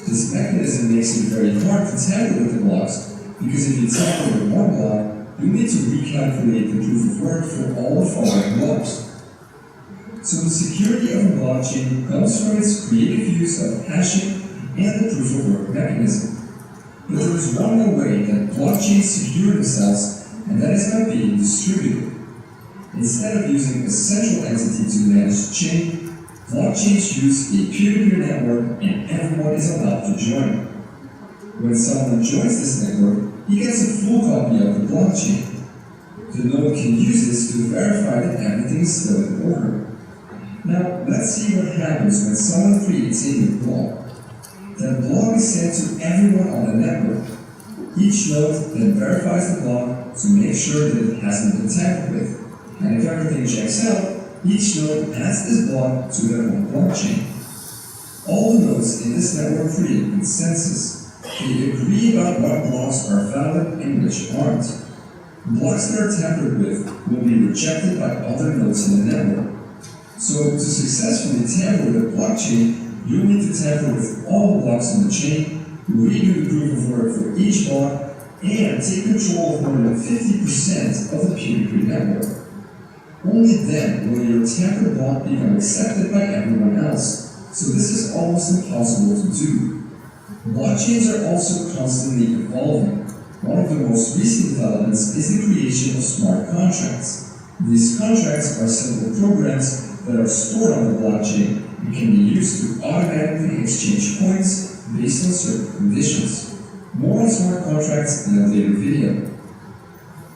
This mechanism makes it very hard to tamper with the blocks because if you tamper with one block, you need to recalculate the proof of work for all the following blocks. So the security of a blockchain comes from its creative use of hashing and the proof of work mechanism. But there is one more way that blockchains secure themselves, and that is by being distributed. Instead of using a central entity to manage the chain, blockchains use a peer-to-peer network and everyone is allowed to join. When someone joins this network, he gets a full copy of the blockchain. The node can use this to verify that everything is still in order. Now, let's see what happens when someone creates a new block. That block is sent to everyone on the network. Each node then verifies the block to make sure that it hasn't been tampered with. And if everything checks out, each node adds this block to their own blockchain. All the nodes in this network create consensus. They agree about what blocks are valid and which aren't. Blocks that are tampered with will be rejected by other nodes in the network. So to successfully tamper with a blockchain, you need to tamper with all the blocks in the chain, redo the proof of work for each block, and take control of more than 50% of the peer-to-peer network. Only then will your tampered block become accepted by everyone else, so this is almost impossible to do. Blockchains are also constantly evolving. One of the most recent developments is the creation of smart contracts. These contracts are simple programs that are stored on the blockchain and can be used to automatically exchange coins based on certain conditions. More on smart contracts in a later video.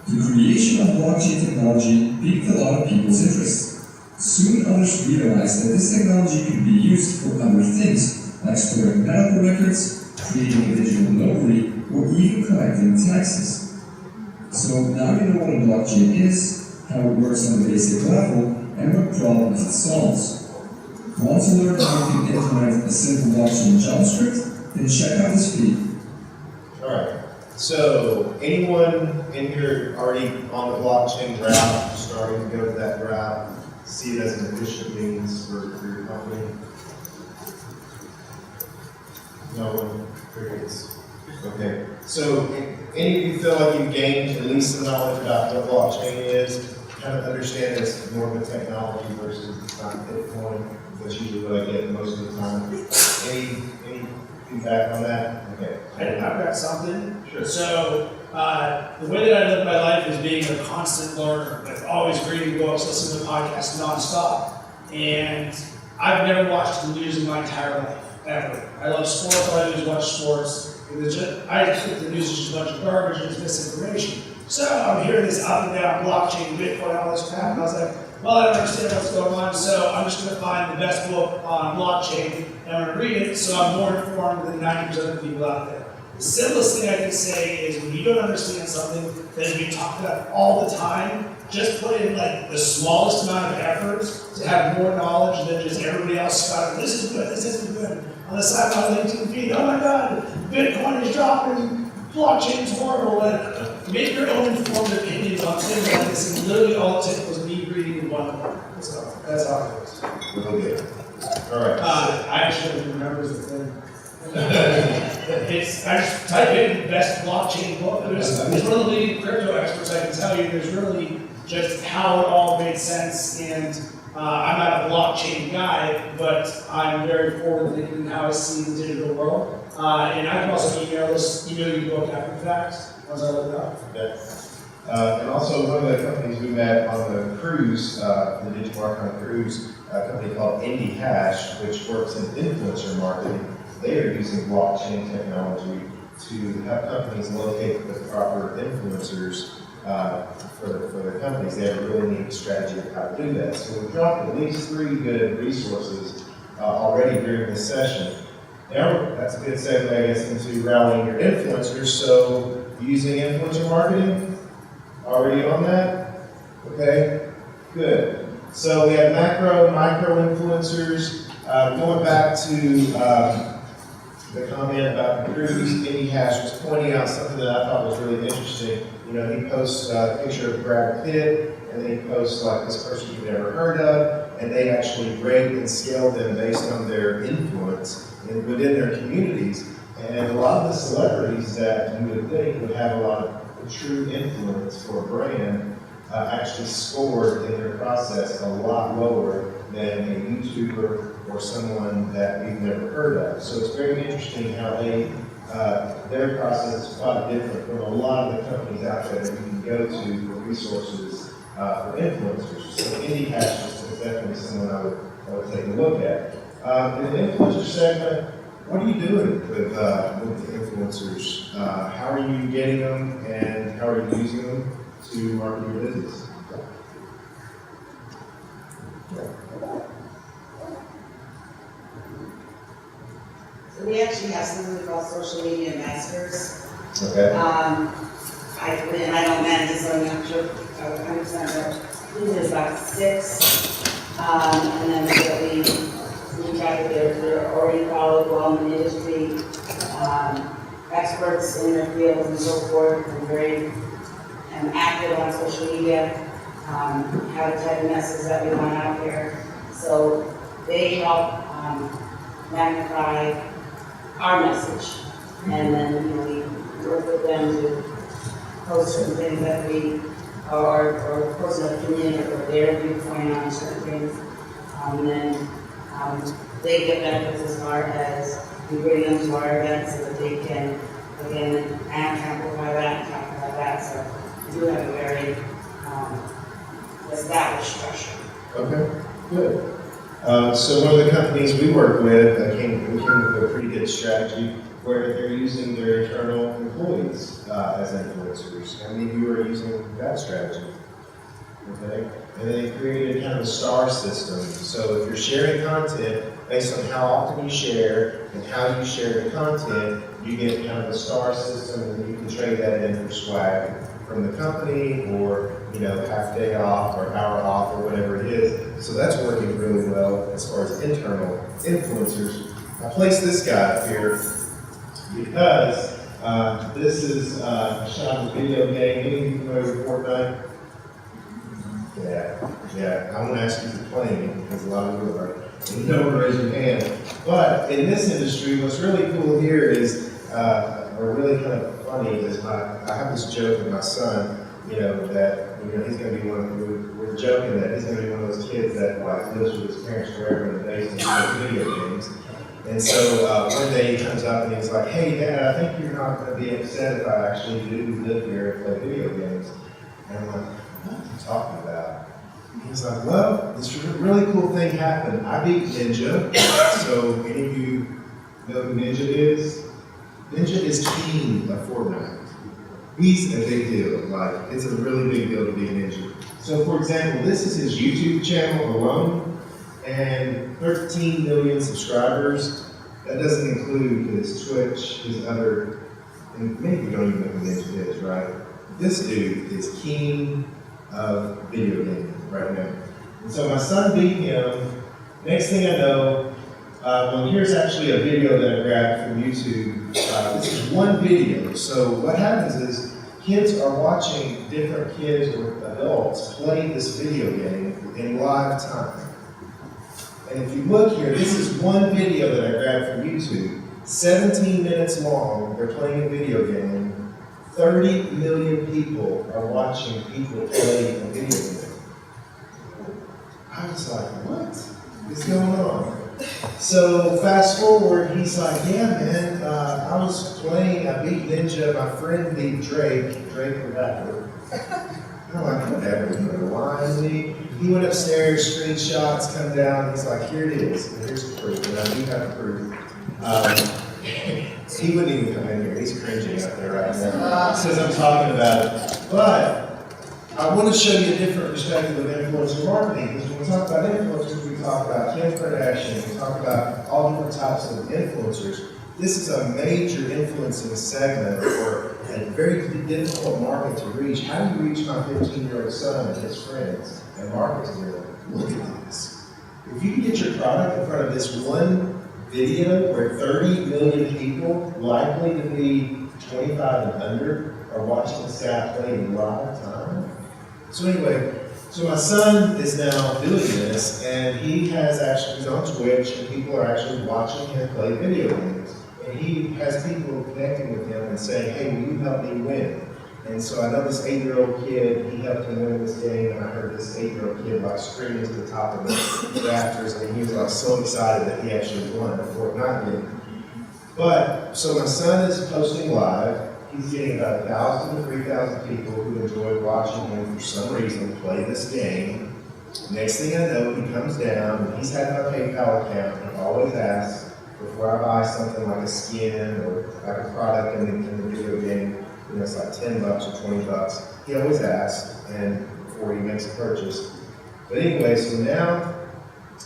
The creation of blockchain technology piqued a lot of people's interest. Soon others realized that this technology could be used for other things, like storing medical records, creating a digital notary, or even collecting taxes. So now you know what a blockchain is, how it works on a basic level, and what problems it solves. Want to learn how you can implement a simple blockchain in JavaScript? Then check out this video. Alright, so anyone in here already on the blockchain route, starting to go to that route, see it as an efficient means for your company? No one? Curious. Okay, so any of you feel like you've gained at least the knowledge about what blockchain is, kind of understand it's more of a technology versus Bitcoin? That's usually what I get most of the time. Any feedback on that? Okay. I've got something. Sure. So, the way that I live my life is being a constant learner, with always reading books, listening to podcasts nonstop. And I've never watched the news in my entire life, ever. I love sports, all I do is watch sports. I think the news is just a bunch of garbage and it's misinformation. So I'm hearing this up and down blockchain, Bitcoin, all this crap, and I was like, well, I don't understand what's going on, so I'm just going to find the best book on blockchain, and I'm going to read it so I'm more informed than 90% of the people out there. The simplest thing I can say is when you don't understand something that is being talked about all the time, just put in like the smallest amount of effort to have more knowledge than just everybody else got. This is good, this isn't good. On the side of my LinkedIn feed, oh my God, Bitcoin is dropping, blockchain is horrible. Like, make your own informed opinions on things like this, and literally all it took was me reading one book. So that's how it goes. Really good. All right. I actually don't remember the thing. I just type in best blockchain book. There's one of the leading crypto experts. I can tell you, there's really just how it all made sense. And I'm not a blockchain guy, but I'm very forward thinking in how I see the digital world. And I can also email you the book after the fact once I look it up. Okay. And also one of the companies we met on the cruise, the Digimark cruise, a company called IndyHash, which works in influencer marketing. They are using blockchain technology to help companies locate the proper influencers for their companies. They have a really neat strategy of how to do that. So we've dropped at least 3 good resources already during this session. Now, that's a good segue, I guess, into rallying your influencers. So using influencer marketing, already on that? Okay, good. So we have macro and micro influencers. Going back to the comment about the cruise, IndyHash was pointing out something that I thought was really interesting. You know, he posts a picture of Brad Pitt, and then he posts like this person you've never heard of, and they actually rate and scale them based on their influence within their communities. And a lot of the celebrities that you would think would have a lot of true influence for a brand actually scored in their process a lot lower than a YouTuber or someone that we've never heard of. So it's very interesting how their process is quite different from a lot of the companies out there that you can go to for resources for influencers. So IndyHash is definitely someone I would take a look at. In the influencer segment, what are you doing with the influencers? How are you getting them, and how are you using them to market your business? So we actually have something we call social media ambassadors. Okay. And I don't manage this, so I'm not sure, 100%, but I think there's about 6. And then we reach out to they're already followed well in the industry, experts in their fields and so forth, and very active on social media, how to type the messages that we want out there. So they help magnify our message, and then we work with them to post certain things that we or post an opinion or their viewpoint on certain things, and then they get benefits as far as we bring them to our events so that they can again amplify that. So we do have a very established structure. Okay, good. So one of the companies we work with came with a pretty good strategy where they're using their internal employees as influencers. How many of you are using that strategy? Okay, and they created kind of a star system. So if you're sharing content based on how often you share and how you share the content, you get kind of a star system, and then you can trade that in for swag from the company, or half day off or hour off or whatever it is. So that's working really well as far as internal influencers. I placed this guy up here because this is a shot of a video game. Any of you familiar with Fortnite? Yeah. I won't ask you to play it because a lot of you are. You don't raise your hand. But in this industry, what's really cool here is, or really kind of funny, is I have this joke with my son. That he's going to be we're joking that he's going to be one of those kids that lives with his parents forever in the basement playing video games. And so one day he comes up and he's like, "Hey Dad, I think you're not going to be upset if I actually do live here and play video games." And I'm like, "What are you talking about?" He's like, "Well, this really cool thing happened. I beat Ninja." So any of you know who Ninja is? Ninja is king of Fortnite. He's a big deal. Like, it's a really big deal to be a ninja. So, for example, this is his YouTube channel alone, and 13 million subscribers. That doesn't include his Twitch, his other, and many people don't even know who Ninja is, right? This dude is king of video gaming right now. And so my son beat him. Next thing I know, here's actually a video that I grabbed from YouTube. This is one video. So what happens is kids are watching different kids or adults play this video game in live time. And if you look here, this is one video that I grabbed from YouTube. 17 minutes long, they're playing a video game. 30 million people are watching people play a video game. I was like, what is going on? So fast forward, he's like, yeah, man, I was playing, I beat Ninja, my friend beat Drake the rapper. I'm like, whatever, you know, lying to me. He went upstairs, screenshots come down, he's like, here it is, and here's the proof, and I do have the proof. He wouldn't even come in here, he's cringing out there right now, since I'm talking about it. But I want to show you a different perspective of influencer marketing, because when we talk about influencers, we talk about Kim Kardashian, we talk about all different types of influencers. This is a major influencing segment for a very difficult market to reach. How do you reach my 15-year-old son and his friends and market to them? Look at this. If you can get your product in front of this one video where 30 million people, likely to be 25 and under, are watching this guy play in live time. So anyway, so my son is now doing this, and he has actually, he's on Twitch, and people are actually watching him play video games. And he has people connecting with him and saying, hey, will you help me win? And so I know this 8-year-old kid, he helped him win this game, and I heard this 8-year-old kid like screaming to the top of the rafters, and he was like so excited that he actually won a Fortnite game. But, so my son is posting live. He's getting about 1,000 to 3,000 people who enjoy watching him for some reason play this game. Next thing I know, he comes down, and he's had my PayPal account, and I've always asked, before I buy something like a skin or like a product in the video game, you know, it's like $10 or $20. He always asks, and before he makes a purchase. But anyway, so now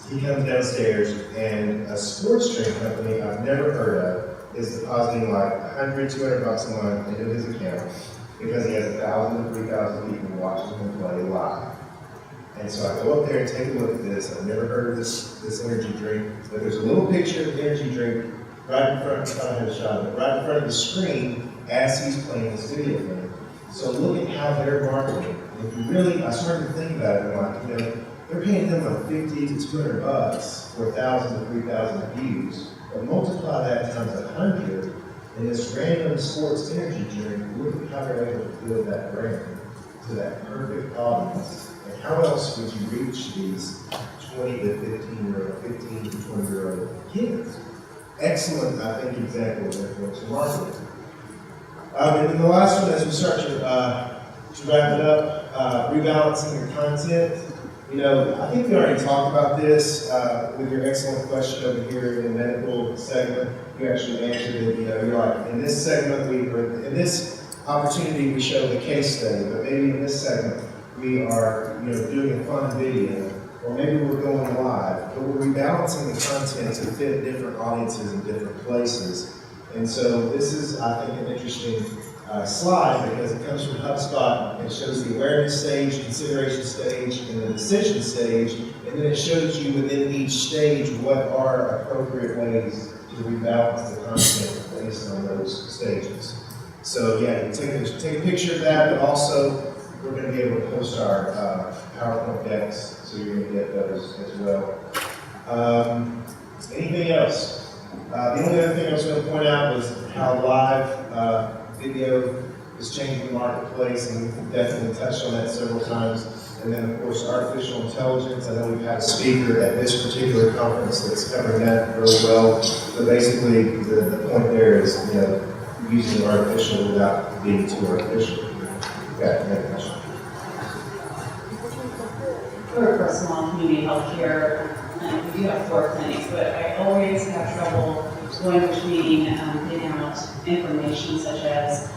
he comes downstairs, and a sports drink company I've never heard of is depositing like $100, $200 a month into his account because he has 1,000 to 3,000 people watching him play live. And so I go up there and take a look at this. I've never heard of this energy drink, but there's a little picture of the energy drink right in front. I had a shot of it right in front of the screen as he's playing this video game. So look at how they're marketing. If you really, I started to think about it, I'm like, you know, they're paying him like $50 to $200 for 1,000 to 3,000 views. But multiply that times 100, and this random sports energy drink, look at how they're able to build that brand to that perfect audience. And how else would you reach these 20 to 15-year-old, 15 to 20-year-old kids? Excellent, I think, example of influencer marketing. And then the last one, as we start to wrap it up, rebalancing your content. You know, I think we already talked about this with your excellent question over here in the medical segment. You actually answered it. You know, you're like, in this segment, in this opportunity, we show the case study, but maybe in this segment, we are, you know, doing a fun video, or maybe we're going live, but we're rebalancing the content to fit different audiences in different places. And so this is, I think, an interesting slide because it comes from HubSpot. It shows the awareness stage, consideration stage, and the decision stage, and then it shows you within each stage what are appropriate ways to rebalance the content based on those stages. So yeah, you take a picture of that, but also we're going to be able to post our PowerPoint decks, so you're going to get those as well. Anything else? The only other thing I was going to point out was how live video is changing the marketplace, and we've definitely touched on that several times. And then, of course, artificial intelligence. I know we've had a speaker at this particular conference that's covering that really well. But basically, the point there is, you know, using artificial without being too artificial. Okay, next question. We're a personal community healthcare, and we do have 4 clinics, but I always have trouble going between getting out information such as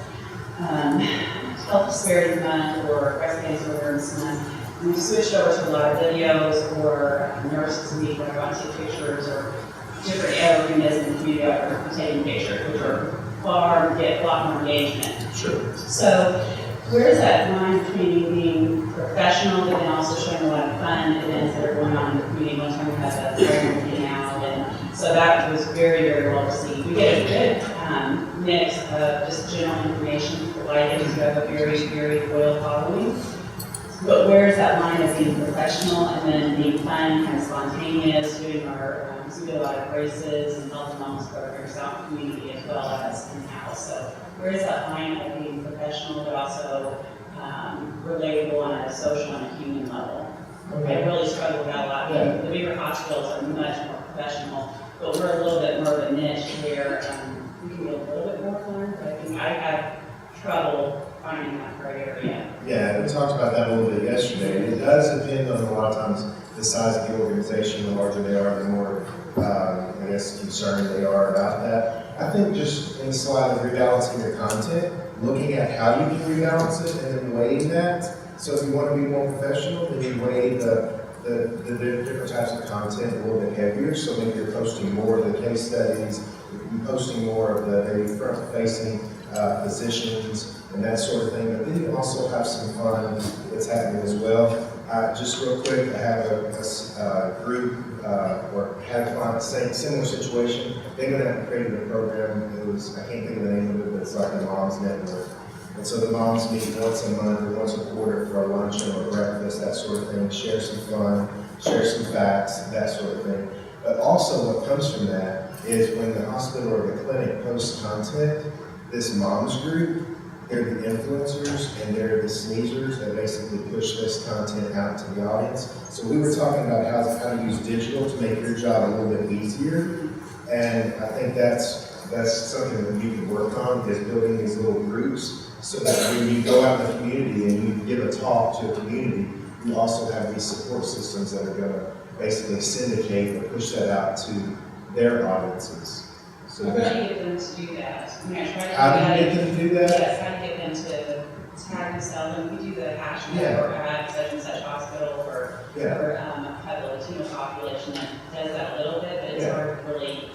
health disparity month or breast cancer awareness month. And we've switched over to a lot of videos or nurses meet where I want to take pictures or different organisms in the community are taking pictures, which are get a lot more engagement. Sure. So where's that line between being professional but then also showing a lot of fun events that are going on in the community? One time we had that program getting out, and so that was very, very well received. We get a good mix of just general information provided. We have a very, very loyal following. But where's that line of being professional and then being fun, kind of spontaneous, doing our, we do a lot of races and health and wellness programs out in the community as well as in-house. So where is that line of being professional but also relatable on a social and a human level? I really struggle with that a lot. The bigger hospitals are much more professional, but we're a little bit more of a niche where we can be a little bit more fun, but I think I have trouble finding that gray area. Yeah, we talked about that a little bit yesterday. It does depend on a lot of times the size of the organization. The larger they are, the more, I guess, concerned they are about that. I think just in the slide of rebalancing your content, looking at how you can rebalance it and then weighing that. So if you want to be more professional, then you weigh the different types of content a little bit heavier. So maybe you're posting more of the case studies, you're posting more of the maybe front-facing positions and that sort of thing. But then you also have some fun that's happening as well. Just real quick, I have a group or had a client, similar situation. They went out and created a program. It was, I can't think of the name of it, but it's like a mom's network. And so the moms meet once a month or once a quarter for a luncheon or breakfast, that sort of thing, share some fun, share some facts, that sort of thing. But also what comes from that is when the hospital or the clinic posts content, this moms group, they're the influencers and they're the sneezers that basically push this content out to the audience. So we were talking about how to use digital to make your job a little bit easier. And I think that's something that you can work on, is building these little groups so that when you go out in the community and you give a talk to a community, you also have these support systems that are going to basically syndicate or push that out to their audiences. So How do you get them to do that? I mean, I try to how do you get them to do that? Yes, how do you get them to tag and sell them? We do the hashtag or at such and such hospital or have a Latino population that does that a little bit, but it's hard to really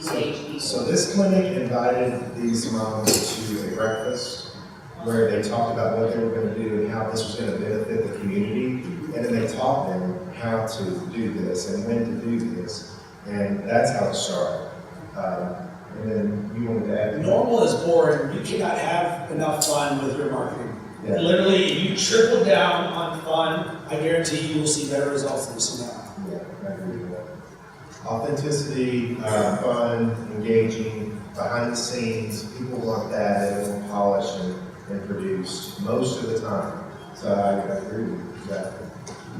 engage people. So this clinic invited these moms to a breakfast where they talked about what they were going to do and how this was going to benefit the community. And then they taught them how to do this and when to do this. And that's how it started. And then you wanted to add? Normal is boring. You cannot have enough fun with your marketing. Yeah. Literally, if you triple down on fun, I guarantee you will see better results than some now. Yeah, I agree with that. Authenticity, fun, engaging, behind the scenes, people want that, they want polished and produced most of the time. So I agree with that.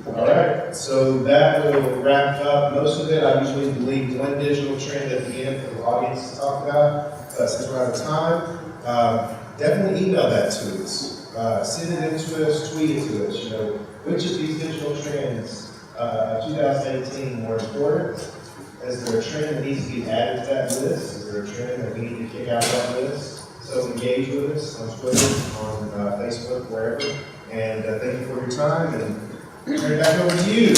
All right, so that will wrap up most of it. I usually leave one digital trend at the end for the audience to talk about. Since we're out of time, definitely email that to us. Send it in to us, tweet it to us. You know, which of these digital trends of 2018 more important? Is there a trend that needs to be added to that list? Is there a trend that we need to kick out that list? So engage with us on Twitter, on Facebook, wherever. And thank you for your time. And turn it back over to you.